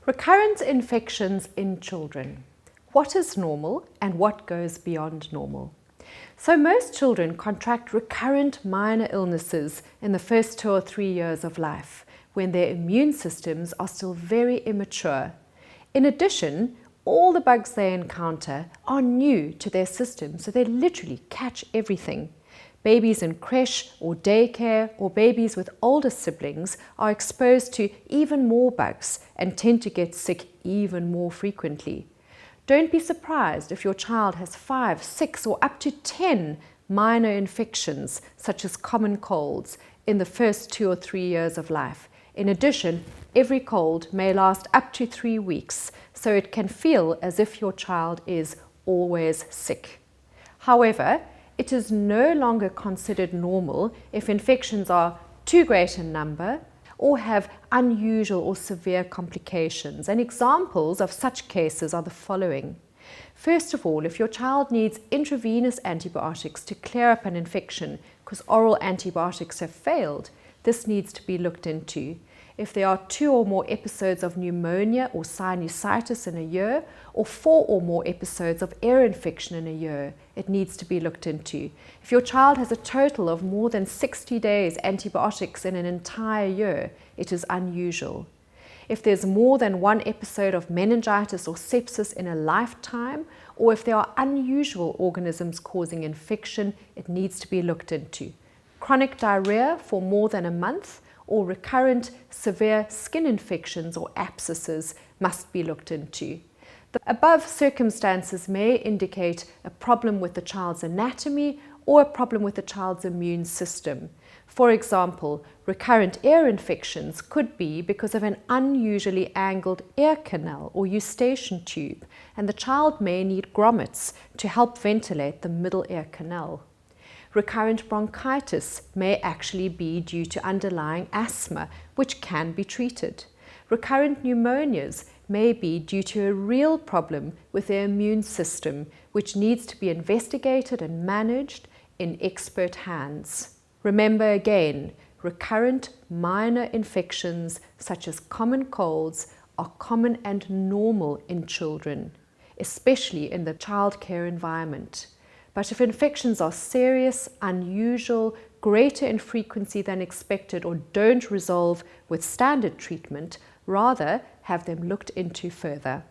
Recurrent infections in children. What is normal and what goes beyond normal? So most children contract recurrent minor illnesses in the first 2 or 3 years of life, when their immune systems are still very immature. In addition, all the bugs they encounter are new to their system, so they literally catch everything. Babies in creche or daycare or babies with older siblings are exposed to even more bugs and tend to get sick even more frequently. Don't be surprised if your child has 5, 6 or up to 10 minor infections such as common colds in the first 2 or 3 years of life. In addition, every cold may last up to 3 weeks, so it can feel as if your child is always sick. However, it is no longer considered normal if infections are too great in number or have unusual or severe complications. And examples of such cases are the following. First of all, if your child needs intravenous antibiotics to clear up an infection because oral antibiotics have failed, this needs to be looked into. If there are 2 or more episodes of pneumonia or sinusitis in a year, or 4 or more episodes of ear infection in a year, it needs to be looked into. If your child has a total of more than 60 days antibiotics in an entire year, it is unusual. If there's more than 1 episode of meningitis or sepsis in a lifetime, or if there are unusual organisms causing infection, it needs to be looked into. Chronic diarrhea for more than a month, or recurrent severe skin infections or abscesses must be looked into. The above circumstances may indicate a problem with the child's anatomy or a problem with the child's immune system. For example, recurrent ear infections could be because of an unusually angled ear canal or eustachian tube, and the child may need grommets to help ventilate the middle ear canal. Recurrent bronchitis may actually be due to underlying asthma, which can be treated. Recurrent pneumonias may be due to a real problem with their immune system, which needs to be investigated and managed in expert hands. Remember again, recurrent minor infections such as common colds are common and normal in children, especially in the childcare environment. But if infections are serious, unusual, greater in frequency than expected, or don't resolve with standard treatment, rather have them looked into further.